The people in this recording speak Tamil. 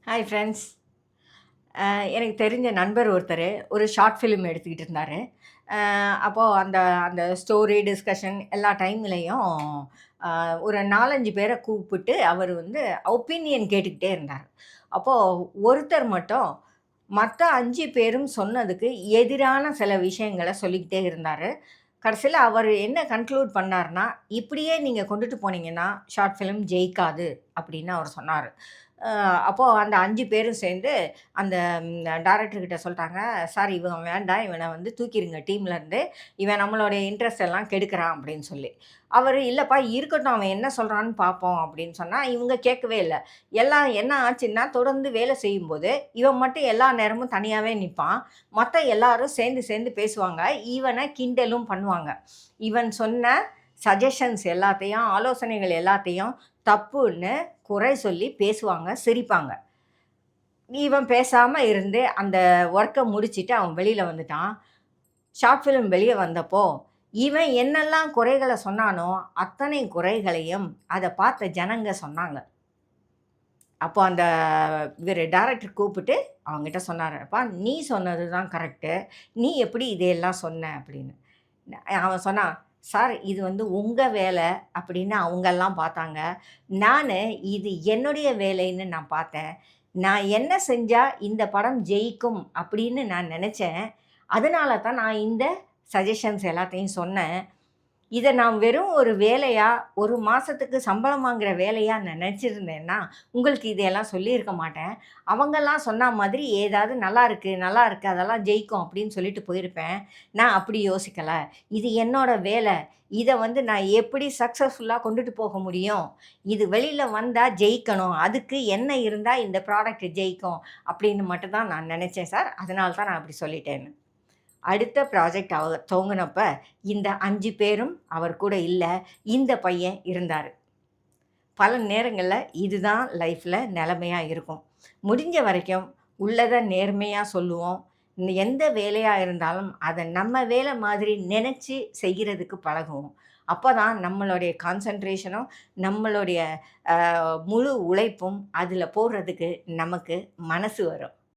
Hi friends. எனக்கு தெரிஞ்ச நண்பர் ஒருத்தர் ஒரு ஷார்ட் ஃபிலிம் எடுத்துக்கிட்டு இருந்தார். அப்போது அந்த அந்த ஸ்டோரி டிஸ்கஷன் எல்லா டைம்லேயும் ஒரு 4, 5 பேரை கூப்பிட்டு அவர் வந்து ஒப்பீனியன் கேட்டுக்கிட்டே இருந்தார். அப்போது ஒருத்தர் மட்டும் மற்ற 5 பேரும் சொன்னதுக்கு எதிரான சில விஷயங்களை சொல்லிக்கிட்டே இருந்தார். கடைசியில் அவர் என்ன கன்க்ளூட் பண்ணார்னா, இப்படியே நீங்கள் கொண்டுட்டு போனீங்கன்னா ஷார்ட் ஃபிலிம் ஜெயிக்காது அப்படின்னு அவர் சொன்னார். அப்போது அந்த 5 பேரும் சேர்ந்து அந்த டைரக்டர் கிட்ட சொல்லிட்டாங்க, சார் இவன் வேண்டாம், இவனை வந்து தூக்கிடுங்க டீம்லேருந்து, இவன் நம்மளுடைய இன்ட்ரெஸ்ட் எல்லாம் கெடுக்கிறான் அப்படின்னு சொல்லி. அவர் இல்லைப்பா இருக்கட்டும், அவன் என்ன சொல்கிறான்னு பார்ப்போம் அப்படின்னு சொன்னால் இவங்க கேட்கவே இல்லை. எல்லாம் என்ன ஆச்சுன்னா, தொடர்ந்து வேலை செய்யும்போது இவன் மட்டும் எல்லா நேரமும் தனியாகவே நிற்பான். மற்ற எல்லாரும் சேர்ந்து சேர்ந்து பேசுவாங்க, இவனை கிண்டலும் பண்ணுவாங்க. இவன் சொன்ன சஜஷன்ஸ் எல்லாத்தையும், ஆலோசனைகள் எல்லாத்தையும் தப்புன்னு குறை சொல்லி பேசுவாங்க, சிரிப்பாங்க. இவன் பேசாமல் இருந்து அந்த ஒர்க்கை முடிச்சுட்டு அவன் வெளியில் வந்துட்டான். ஷார்ட் ஃபிலிம் வெளியே வந்தப்போ இவன் என்னெல்லாம் குறைகளை சொன்னானோ அத்தனை குறைகளையும் அதை பார்த்த ஜனங்க சொன்னாங்க. அப்போ அந்த இவர் டைரக்டர் கூப்பிட்டு அவங்ககிட்ட சொன்னார், அப்பா நீ சொன்னது தான் கரெக்டு, நீ எப்படி இதையெல்லாம் சொன்ன அப்படின்னு. அவன் சொன்னான், சார் இது வந்து உங்கள் வேலை அப்படின்னு அவங்கெல்லாம் பார்த்தாங்க, நான் இது என்னுடைய வேலைன்னு நான் பார்த்தேன். நான் என்ன செஞ்சால் இந்த படம் ஜெயிக்கும் அப்படின்னு நான் நினச்சேன், அதனால தான் நான் இந்த சஜஷன்ஸ் எல்லாத்தையும் சொன்னேன். இதை நான் வெறும் ஒரு வேலையாக, ஒரு மாதத்துக்கு சம்பளம் வாங்குகிற வேலையாக நினச்சிருந்தேன்னா உங்களுக்கு இதையெல்லாம் சொல்லியிருக்க மாட்டேன். அவங்கெல்லாம் சொன்ன மாதிரி ஏதாவது நல்லா இருக்குது அதெல்லாம் ஜெயிக்கும் அப்படின்னு சொல்லிட்டு போயிருப்பேன். நான் அப்படி யோசிக்கலை. இது என்னோடய வேலை. இதை வந்து நான் எப்படி சக்ஸஸ்ஃபுல்லாக கொண்டுட்டு போக முடியும், இது வெளியில் வந்தால் ஜெயிக்கணும், அதுக்கு என்ன இருந்தால் இந்த ப்ராடக்ட் ஜெயிக்கும் அப்படின்னு மட்டும்தான் நான் நினச்சேன் சார், அதனால தான் நான் அப்படி சொல்லிட்டேன்னு. அடுத்த ப்ராஜெக்ட் அவர் துவங்கினப்ப இந்த 5 பேரும் அவர் கூட இல்லை, இந்த பையன் இருந்தார். பல நேரங்களில் இதுதான் லைஃப்பில் நிலைமையாக இருக்கும். முடிஞ்ச வரைக்கும் உள்ளதை நேர்மையாக சொல்லுவோம். எந்த வேலையாக இருந்தாலும் அதை நம்ம வேலை மாதிரி நினச்சி செய்கிறதுக்கு பழகுவோம். அப்போ தான் நம்மளுடைய கான்சன்ட்ரேஷனும் நம்மளுடைய முழு உழைப்பும் அதில் போடுறதுக்கு நமக்கு மனசு வரும்.